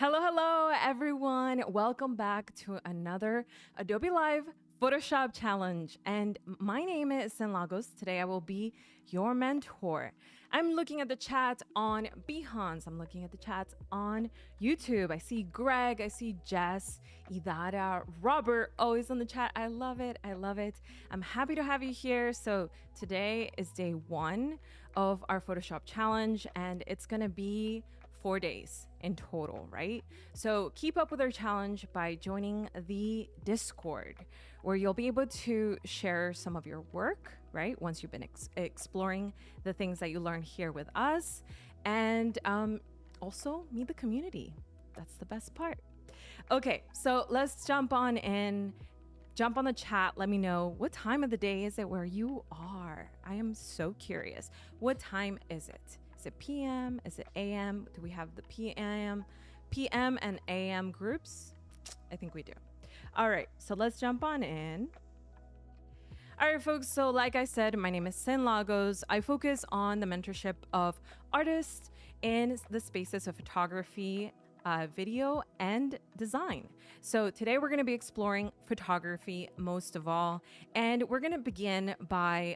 Hello, everyone. Welcome back to another Adobe Live Photoshop challenge. And my name is Cyn Lagos. Today I will be your mentor. I'm looking at the chat on Behance. I'm looking at the chat on YouTube. I see Greg, I see Jess, Idara, Robert, always on the chat. I love it. I love it. I'm happy to have you here. So today is day one of our Photoshop challenge, and it's gonna be 4 days in total, right? So keep up with our challenge by joining the Discord, where you'll be able to share some of your work, right? Once you've been exploring the things that you learned here with us, and also meet the community. That's the best part. Okay, so let's jump on in. Jump on the chat. Let me know what time of the day is it where you are. I am so curious. What time is it? Is it PM? Is it AM? Do we have the PM and AM groups? I think we do. All right, so let's jump on in. All right, folks, so like I said, my name is Cyn Lagos. I focus on the mentorship of artists in the spaces of photography, video, and design. So today we're going to be exploring photography most of all, and we're going to begin by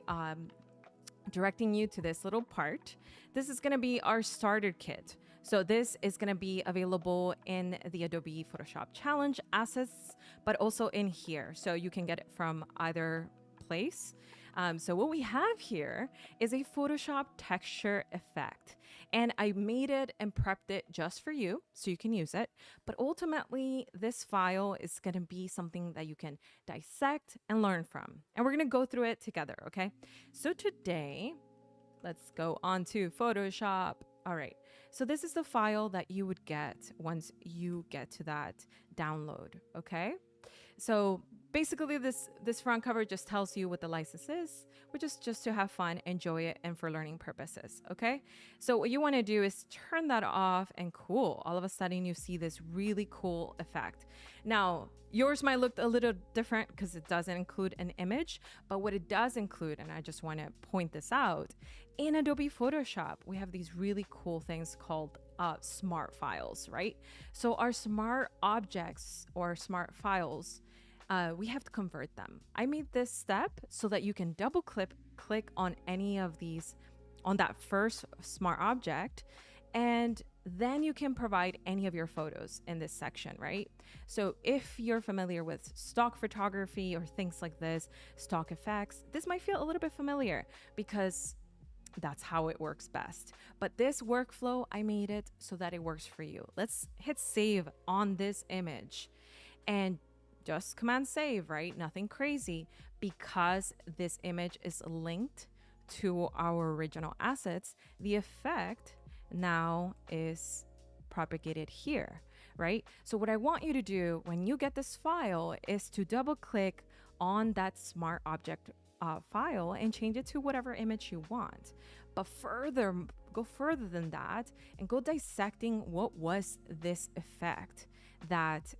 directing you to this little part. This is going to be our starter kit. So this is going to be available in the Adobe Photoshop Challenge assets, but also in here. So you can get it from either place. So what we have here is a Photoshop texture effect, and I made it and prepped it just for you so you can use it. But ultimately, this file is going to be something that you can dissect and learn from, and we're going to go through it together. Okay, so today let's go on to Photoshop. All right, so this is the file that you would get once you get to that download. Okay, so basically this front cover just tells you what the license is, which is just to have fun, enjoy it, and for learning purposes. Okay, so what you want to do is turn that off, and cool, all of a sudden you see this really cool effect. Now yours might look a little different because it doesn't include an image, but what it does include, and I just want to point this out, in Adobe Photoshop we have these really cool things called smart files, right? So our smart objects or smart files, we have to convert them. I made this step so that you can double click on any of these, on that first smart object, and then you can provide any of your photos in this section, right? So if you're familiar with stock photography or things like this, stock effects, this might feel a little bit familiar because that's how it works best. But this workflow, I made it so that it works for you. Let's hit save on this image and just command save, right? Nothing crazy, because this image is linked to our original assets. The effect now is propagated here, right? So what I want you to do when you get this file is to double click on that smart object file and change it to whatever image you want. But go further than that and go dissecting what was this effect that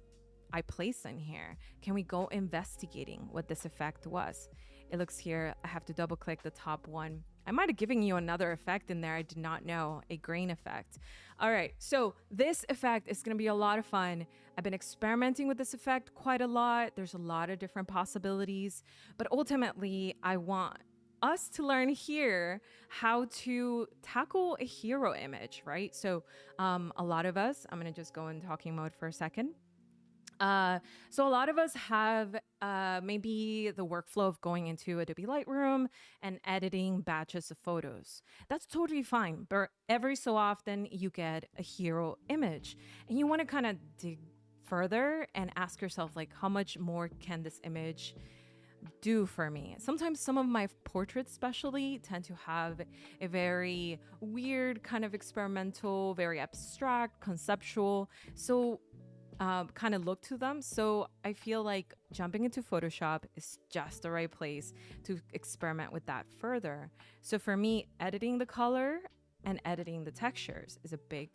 I placed in here. Can we go investigating what this effect was? It looks here, I have to double click the top one. I might have given you another effect in there. I did not know, a grain effect. All right, so this effect is gonna be a lot of fun. I've been experimenting with this effect quite a lot. There's a lot of different possibilities, but ultimately I want us to learn here how to tackle a hero image, right? So a lot of us, I'm gonna just go in talking mode for a second. So a lot of us have maybe the workflow of going into Adobe Lightroom and editing batches of photos. That's totally fine, but every so often you get a hero image and you want to kind of dig further and ask yourself, like, how much more can this image do for me? Sometimes some of my portraits especially tend to have a very weird kind of experimental, very abstract, conceptual, so kind of look to them. So I feel like jumping into Photoshop is just the right place to experiment with that further. So for me, editing the color and editing the textures is a big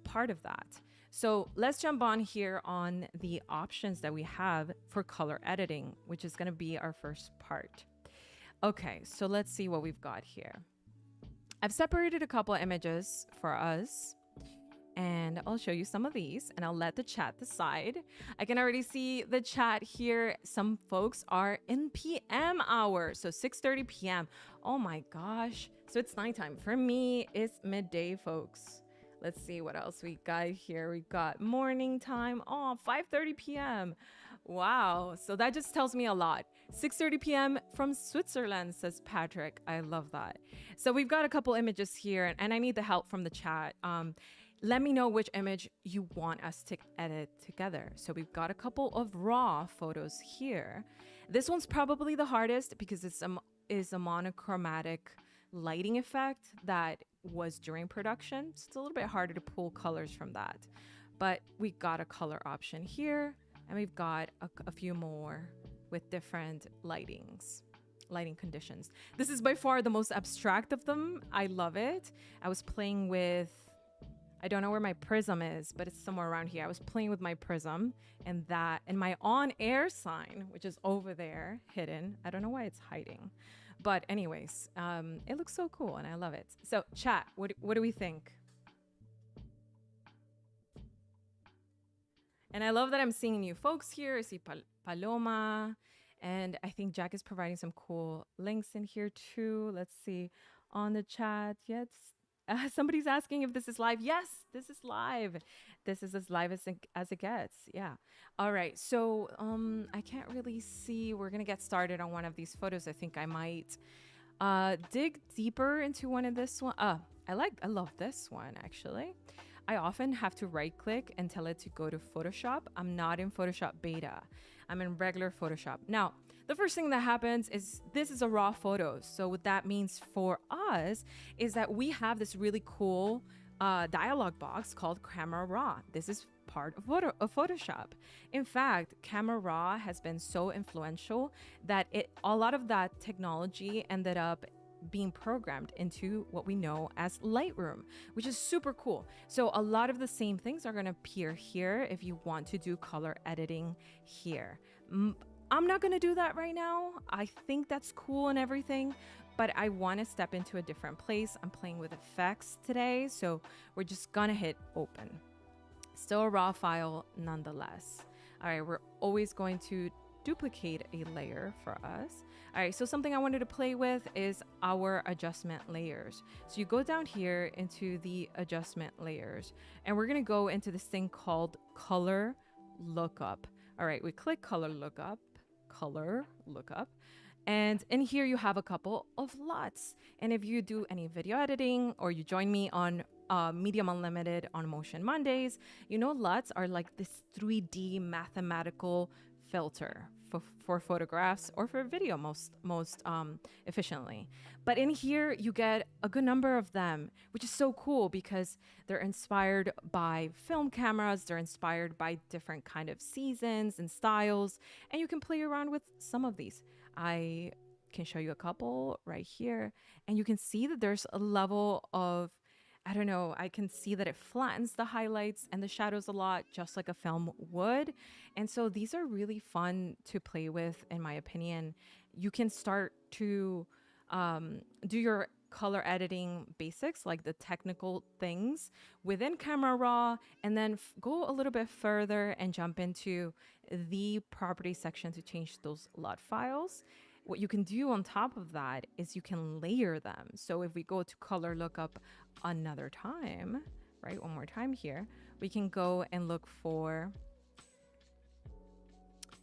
part of that. So let's jump on here on the options that we have for color editing, which is going to be our first part. Okay, so let's see what we've got here. I've separated a couple of images for us. and I'll show you some of these and I'll let the chat decide. I can already see the chat here. Some folks are in PM hour, so 6:30 p.m. Oh my gosh. So it's nighttime. For me, it's midday, folks. Let's see what else we got here. We got morning time. Oh, 5:30 p.m. Wow. So that just tells me a lot. 6:30 p.m. from Switzerland, says Patrick. I love that. So we've got a couple images here, and I need the help from the chat. Let me know which image you want us to edit together. So we've got a couple of raw photos here. This one's probably the hardest because it's a monochromatic lighting effect that was during production. So it's a little bit harder to pull colors from that. But we got a color option here, and we've got a few more with different lighting conditions. This is by far the most abstract of them. I love it. I was playing with, I don't know where my prism is, but it's somewhere around here. I was playing with my prism and my on-air sign, which is over there hidden. I don't know why it's hiding. But anyways, it looks so cool and I love it. So chat, what do we think? And I love that I'm seeing new folks here. I see Paloma, and I think Jack is providing some cool links in here too. Let's see on the chat. Yes, somebody's asking if this is live. Yes, this is live. This is as live as it gets. Yeah. All right. So I can't really see. We're gonna get started on one of these photos. I think I might dig deeper into one of this one. I love this one actually. I often have to right click and tell it to go to Photoshop. I'm not in Photoshop beta. I'm in regular Photoshop. Now, the first thing that happens is this is a raw photo. So what that means for us is that we have this really cool dialog box called Camera Raw. This is part of Photoshop. In fact, Camera Raw has been so influential that a lot of that technology ended up being programmed into what we know as Lightroom, which is super cool. So a lot of the same things are going to appear here if you want to do color editing here. I'm not going to do that right now. I think that's cool and everything, but I want to step into a different place. I'm playing with effects today, so we're just going to hit open. Still a raw file nonetheless. All right, we're always going to duplicate a layer for us. All right, so something I wanted to play with is our adjustment layers. So you go down here into the adjustment layers, and we're gonna go into this thing called color lookup. All right, we click color lookup, and in here you have a couple of LUTs. And if you do any video editing or you join me on Medium Unlimited on Motion Mondays, you know LUTs are like this 3D mathematical filter for photographs or for video most efficiently. But in here you get a good number of them, which is so cool because they're inspired by film cameras, they're inspired by different kind of seasons and styles, and you can play around with some of these. I can show you a couple right here, and you can see that there's a level of, I don't know, I can see that it flattens the highlights and the shadows a lot, just like a film would. And so these are really fun to play with, in my opinion. You can start to do your color editing basics, like the technical things within Camera Raw, and then go a little bit further and jump into the property section to change those LUT files. What you can do on top of that is you can layer them. So if we go to color lookup another time, right, one more time here, we can go and look for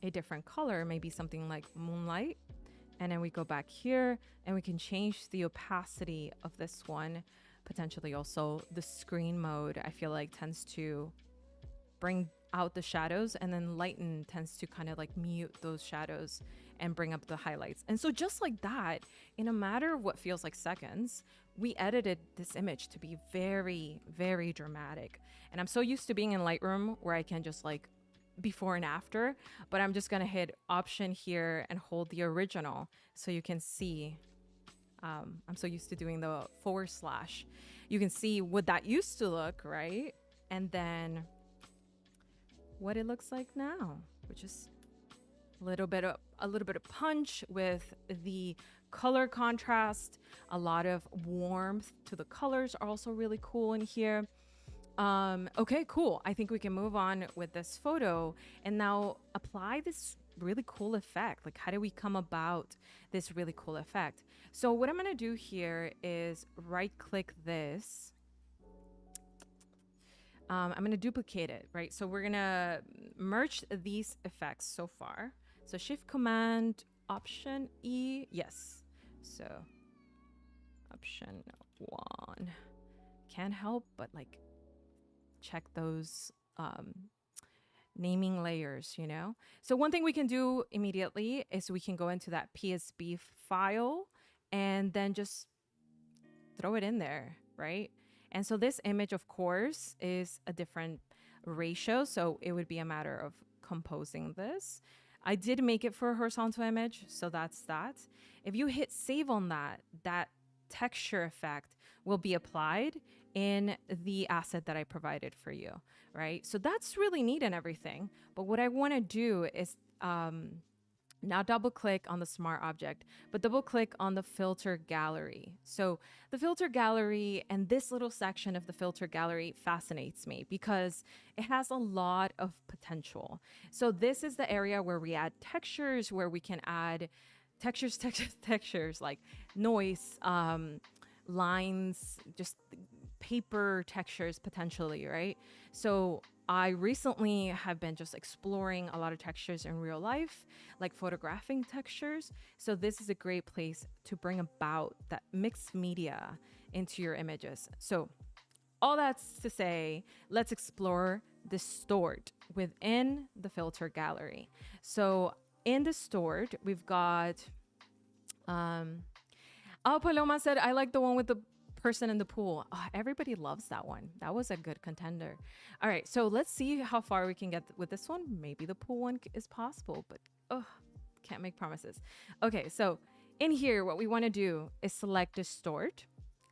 a different color, maybe something like moonlight. And then we go back here and we can change the opacity of this one. Potentially also the screen mode, I feel like tends to bring out the shadows, and then lighten tends to kind of like mute those shadows and bring up the highlights. And so just like that, in a matter of what feels like seconds, we edited this image to be very, very dramatic. And I'm so used to being in Lightroom where I can just like before and after, but I'm just gonna hit option here and hold the original so you can see. I'm so used to doing the /. You can see what that used to look, right? And then what it looks like now, which is a little bit of punch with the color contrast. A lot of warmth to the colors are also really cool in here. Okay, cool. I think we can move on with this photo and now apply this really cool effect. Like, how do we come about this really cool effect? So what I'm gonna do here is right click this. I'm gonna duplicate it, right? So we're gonna merge these effects so far. So Shift Command Option E, yes. So Option 1. Can't help but like check those naming layers, you know? So one thing we can do immediately is we can go into that PSB file and then just throw it in there, right? And so this image, of course, is a different ratio. So it would be a matter of composing this. I did make it for a horizontal image, so that's that. If you hit save on that, that texture effect will be applied in the asset that I provided for you, right? So that's really neat and everything. But what I want to do is now double click on the smart object, but double click on the filter gallery. So the filter gallery and this little section of the filter gallery fascinates me because it has a lot of potential. So this is the area where we add textures, where we can add textures like noise, lines, just paper textures potentially, right? So I recently have been just exploring a lot of textures in real life, like photographing textures. So this is a great place to bring about that mixed media into your images. So all that's to say, let's explore Distort within the filter gallery. So in Distort, we've got, oh, Paloma said, I like the one with the person in the pool. Oh, everybody loves that one. That was a good contender. All right, so let's see how far we can get with this one. Maybe the pool one is possible, but can't make promises. Okay, so in here, what we want to do is select Distort,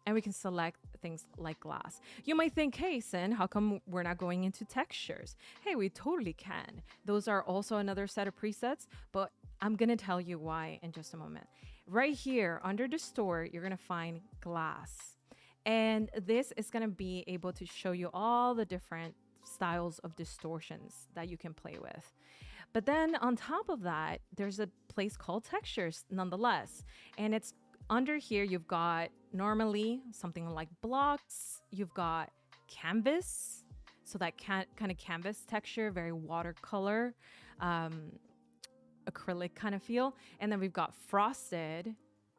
and we can select things like glass. You might think, hey, Cyn, how come we're not going into textures? Hey, we totally can. Those are also another set of presets, but I'm going to tell you why in just a moment. Right here under Distort, you're going to find glass. And this is going to be able to show you all the different styles of distortions that you can play with. But then on top of that, there's a place called textures nonetheless. And it's under here, you've got normally something like blocks, you've got canvas. So that kind of canvas texture, very watercolor, acrylic kind of feel. And then we've got frosted,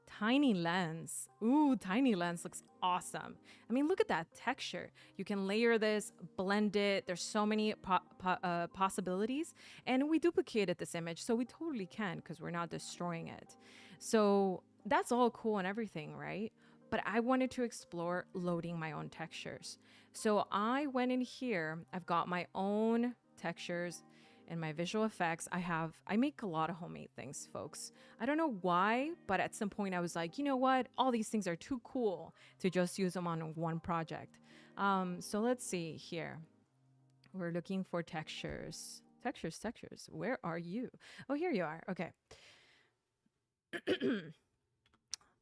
tiny lens. Ooh, tiny lens looks awesome. I mean, look at that texture. You can layer this, blend it. There's so many possibilities. And we duplicated this image, so we totally can because we're not destroying it. So that's all cool and everything, right? But I wanted to explore loading my own textures. So I went in here. I've got my own textures. In my visual effects, I make a lot of homemade things, folks. I don't know why, but at some point I was like, you know what? All these things are too cool to just use them on one project. So let's see here. We're looking for textures. Textures. Where are you? Oh, here you are. Okay.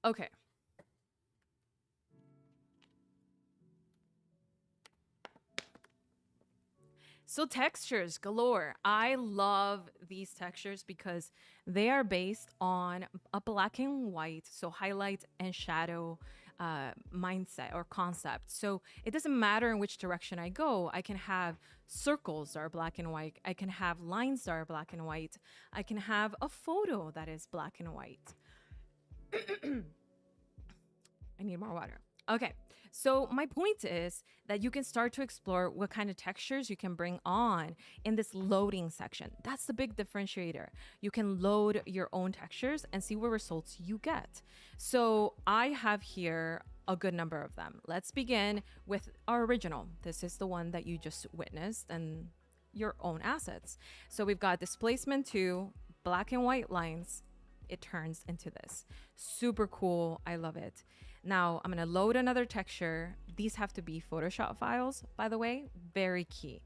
Okay. So textures galore. I love these textures because they are based on a black and white, so highlight and shadow mindset or concept. So it doesn't matter in which direction I go. I can have circles that are black and white. I can have lines that are black and white. I can have a photo that is black and white. I need more water. Okay. So my point is that you can start to explore what kind of textures you can bring on in this loading section. That's the big differentiator. You can load your own textures and see what results you get. So I have here a good number of them. Let's begin with our original. This is the one that you just witnessed and your own assets. So we've got displacement 2, black and white lines. It turns into this. Super cool. I love it. Now I'm going to load another texture. These have to be Photoshop files, by the way, very key.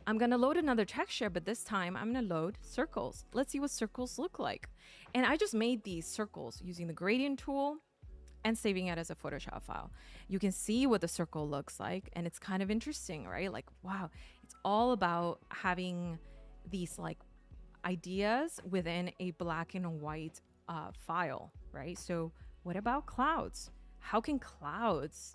I'm going to load another texture, but this time I'm going to load circles. Let's see what circles look like. And I just made these circles using the gradient tool and saving it as a Photoshop file. You can see what the circle looks like, and it's kind of interesting, right? Like, wow, it's all about having these like ideas within a black and white file, right? So what about clouds? How can clouds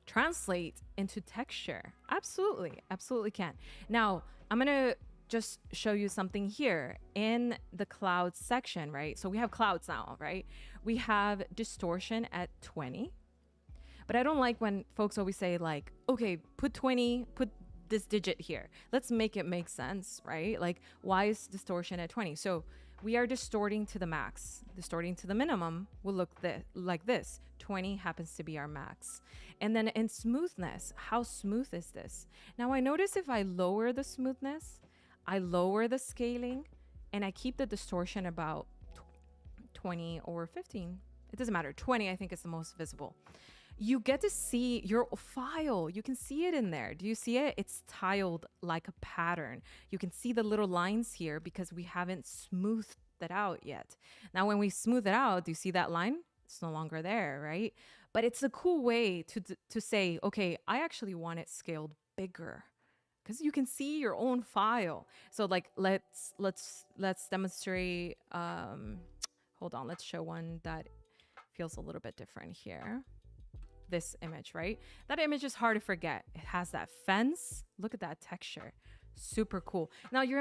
translate into texture? Absolutely, absolutely can. Now, I'm gonna just show you something here in the clouds section, right? So we have clouds now, right? We have distortion at 20, but I don't like when folks always say like, okay, put 20, put this digit here. Let's make it make sense, right? Like, why is distortion at 20? So we are distorting to the max. Distorting to the minimum will look like this. 20 happens to be our max. And then in smoothness, how smooth is this? Now I notice if I lower the smoothness, I lower the scaling, and I keep the distortion about 20 or 15. It doesn't matter. 20, I think, is the most visible. You get to see your file. You can see it in there. Do you see it? It's tiled like a pattern. You can see the little lines here because we haven't smoothed that out yet. Now, when we smooth it out, do you see that line? It's no longer there, right? But it's a cool way to say, okay, I actually want it scaled bigger, because you can see your own file. So like, let's demonstrate. Hold on, let's show one that feels a little bit different here. This image, right? That image is hard to forget. It has that fence. Look at that texture. Super cool. Now your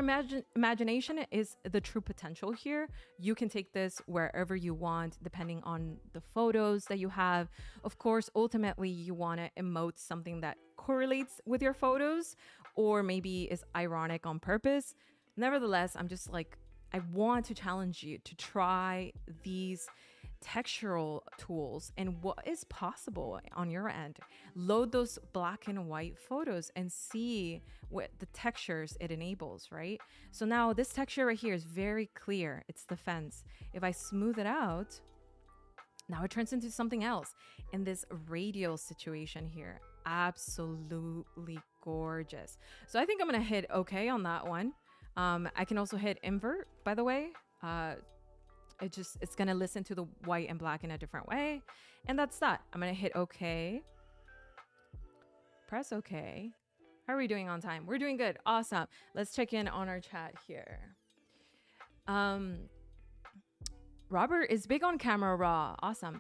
imagination is the true potential here. You can take this wherever you want, depending on the photos that you have. Of course, ultimately you want to emote something that correlates with your photos, or maybe is ironic on purpose. Nevertheless, I'm just like, I want to challenge you to try these textural tools and what is possible on your end. Load those black and white photos and see what the textures it enables, right? So now this texture right here is very clear. It's the fence. If I smooth it out, now it turns into something else. In this radial situation here, absolutely gorgeous. So I think I'm gonna hit okay on that one. I can also hit invert, by the way. It's gonna listen to the white and black in a different way. And that's that. I'm gonna hit okay. Press okay. How are we doing on time? We're doing good. Awesome. Let's check in on our chat here. Robert is big on camera raw. Awesome.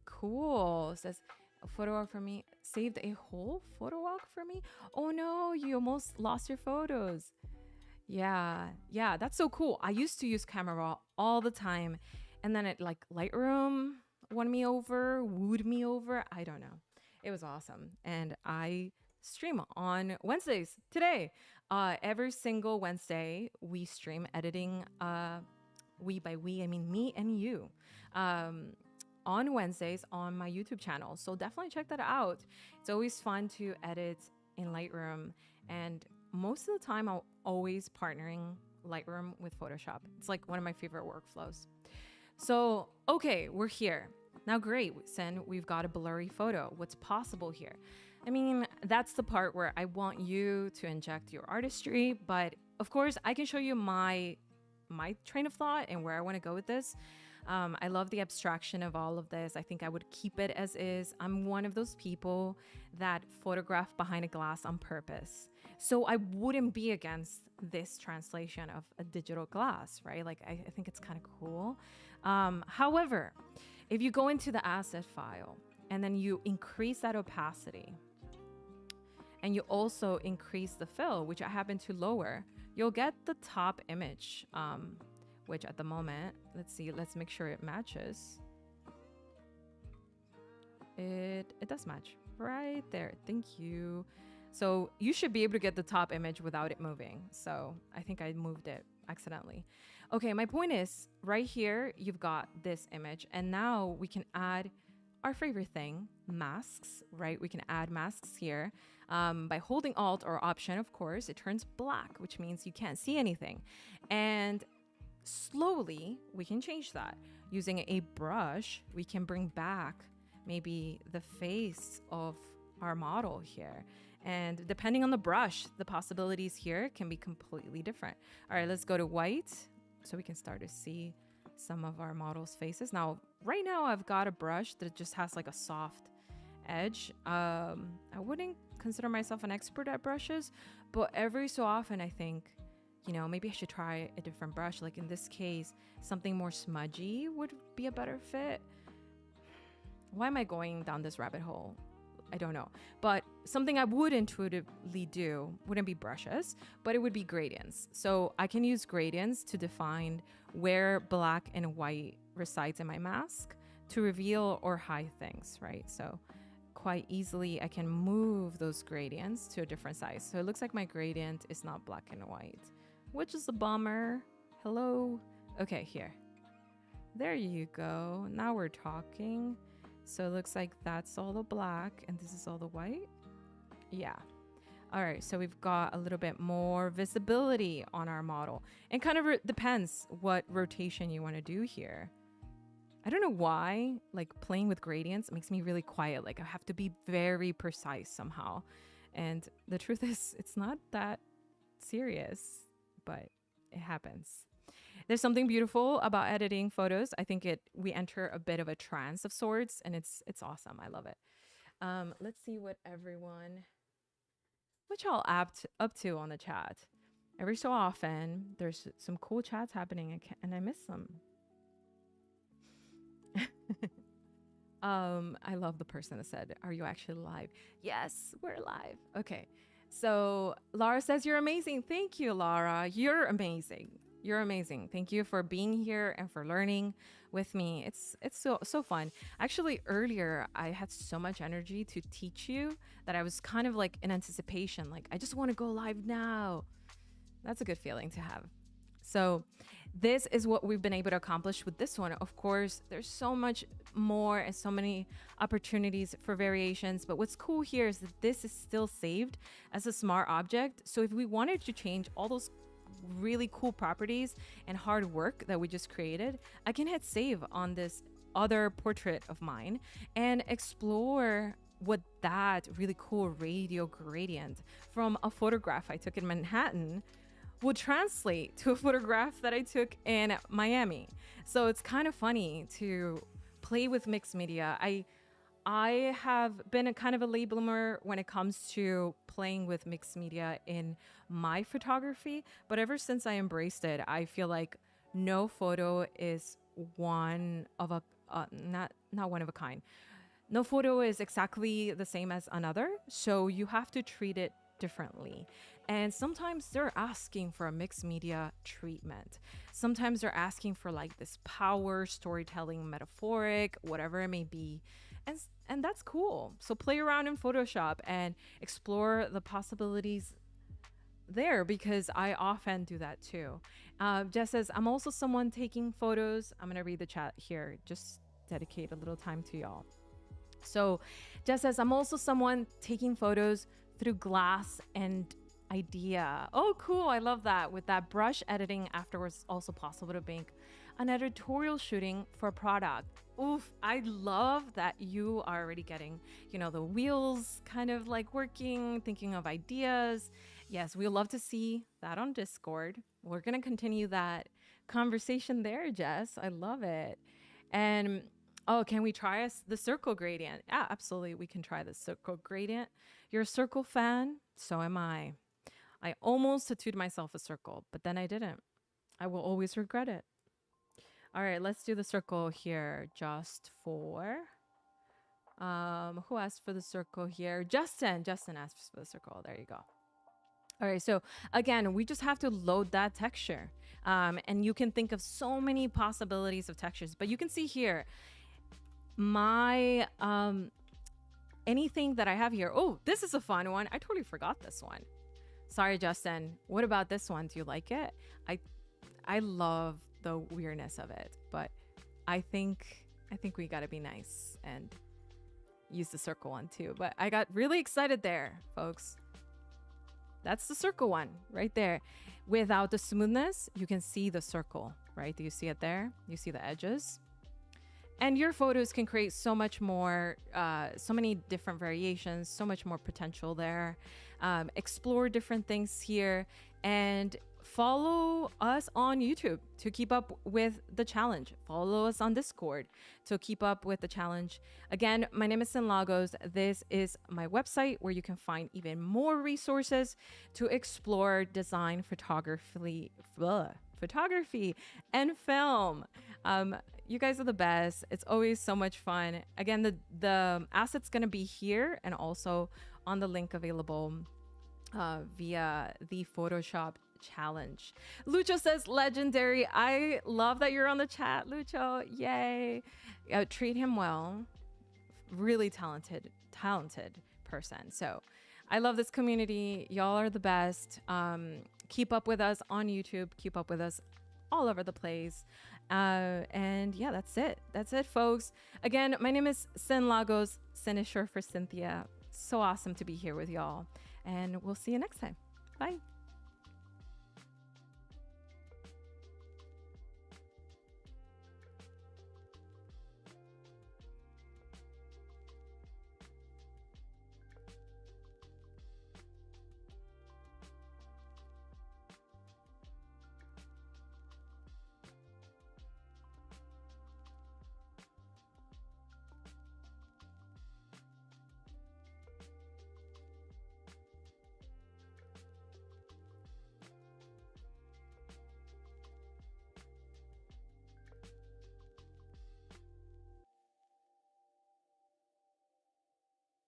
Cool. Says a photo walk for me. Saved a whole photo walk for me. Oh no, you almost lost your photos. Yeah, that's so cool. I used to use camera raw all the time, and then it like Lightroom wooed me over. I don't know. It was awesome. And I stream on Wednesdays today. Every single Wednesday we stream editing. We by we, I mean me and you. On Wednesdays on my YouTube channel. So definitely check that out. It's always fun to edit in Lightroom, and most of the time I'm always partnering Lightroom with Photoshop. It's like one of my favorite workflows. So, okay, we're here. Now, great, Cyn, we've got a blurry photo. What's possible here? I mean, that's the part where I want you to inject your artistry, but of course I can show you my train of thought and where I want to go with this. I love the abstraction of all of this. I think I would keep it as is. I'm one of those people that photograph behind a glass on purpose. So I wouldn't be against this translation of a digital glass, right? Like, I think it's kind of cool. However, if you go into the asset file and then you increase that opacity and you also increase the fill, which I happen to lower, you'll get the top image, which at the moment, let's make sure it matches. It does match right there. Thank you. So you should be able to get the top image without it moving. So I think I moved it accidentally. Okay, my point is right here, you've got this image, and now we can add our favorite thing, masks, right? We can add masks here. By holding Alt or Option, of course, it turns black, which means you can't see anything. And slowly, we can change that. Using a brush, we can bring back maybe the face of our model here. And depending on the brush, the possibilities here can be completely different. All right, let's go to white so we can start to see some of our models' faces. Now, right now I've got a brush that just has like a soft edge. I wouldn't consider myself an expert at brushes, but every so often I think, maybe I should try a different brush. Like in this case, something more smudgy would be a better fit. Why am I going down this rabbit hole? I don't know. But something I would intuitively do wouldn't be brushes, but it would be gradients. So I can use gradients to define where black and white resides in my mask to reveal or hide things, right? So quite easily I can move those gradients to a different size. So it looks like my gradient is not black and white, which is a bummer. Hello. Okay, here. There you go. Now we're talking. So it looks like that's all the black and this is all the white. Yeah. All right. So we've got a little bit more visibility on our model, and kind of depends what rotation you want to do here. I don't know why, like playing with gradients makes me really quiet. Like I have to be very precise somehow. And the truth is it's not that serious, but it happens. There's something beautiful about editing photos. I think we enter a bit of a trance of sorts, and it's awesome. I love it. Let's see what y'all up to on the chat. Every so often, there's some cool chats happening, and I miss them. I love the person that said, "Are you actually live?" Yes, we're live. Okay. So Laura says, "You're amazing." Thank you, Laura. You're amazing. You're amazing. Thank you for being here and for learning with me. It's so fun. Actually, earlier I had so much energy to teach you that I was kind of like in anticipation, like I just want to go live now. That's a good feeling to have. So this is what we've been able to accomplish with this one. Of course, there's so much more and so many opportunities for variations. But what's cool here is that this is still saved as a smart object. So if we wanted to change all those really cool properties and hard work that we just created, I can hit save on this other portrait of mine and explore what that really cool radial gradient from a photograph I took in Manhattan would translate to a photograph that I took in Miami. So it's kind of funny to play with mixed media. I have been a kind of a late bloomer when it comes to playing with mixed media in my photography, but ever since I embraced it, I feel like no photo is one of a not one of a kind. No photo is exactly the same as another, so you have to treat it differently. And sometimes they're asking for a mixed media treatment. Sometimes they're asking for like this power storytelling, metaphoric, whatever it may be. And that's cool. So play around in Photoshop and explore the possibilities there, because I often do that too. Jess says, "I'm also someone taking photos." I'm going to read the chat here. Just dedicate a little time to y'all. So Jess says, "I'm also someone taking photos through glass and idea." Oh, cool. I love that. With that brush editing afterwards, also possible to make an editorial shooting for a product. Oof, I love that you are already getting, the wheels kind of like working, thinking of ideas. Yes, we'd love to see that on Discord. We're going to continue that conversation there, Jess. I love it. And oh, can we try the circle gradient? Yeah, absolutely. We can try the circle gradient. You're a circle fan? So am I. I almost tattooed myself a circle, but then I didn't. I will always regret it. All right, let's do the circle here just for, who asked for the circle here? Justin asked for the circle. There you go. All right, so again, we just have to load that texture. And you can think of so many possibilities of textures, but you can see here, my, anything that I have here. Oh, this is a fun one. I totally forgot this one. Sorry, Justin. What about this one? Do you like it? I love the weirdness of it, but I think we got to be nice and use the circle one too. But I got really excited there, folks. That's the circle one right there. Without the smoothness, you can see the circle, right? Do you see it there? You see the edges? And your photos can create so much more, so many different variations, so much more potential there. Explore different things here and follow us on YouTube to keep up with the challenge. Follow us on Discord to keep up with the challenge. Again, my name is Cyn Lagos. This is my website where you can find even more resources to explore design, photography and film. You guys are the best. It's always so much fun. Again, the asset's going to be here and also on the link available via the Photoshop challenge. Lucho says legendary. I love that you're on the chat, Lucho. Yay. Treat him well. Really talented person. So I love this community. Y'all are the best. Keep up with us on YouTube. Keep up with us all over the place. And yeah, that's it, folks. Again, my name is Cyn Lagos. Cyn is short for Cynthia. So awesome to be here with y'all. And we'll see you next time. Bye.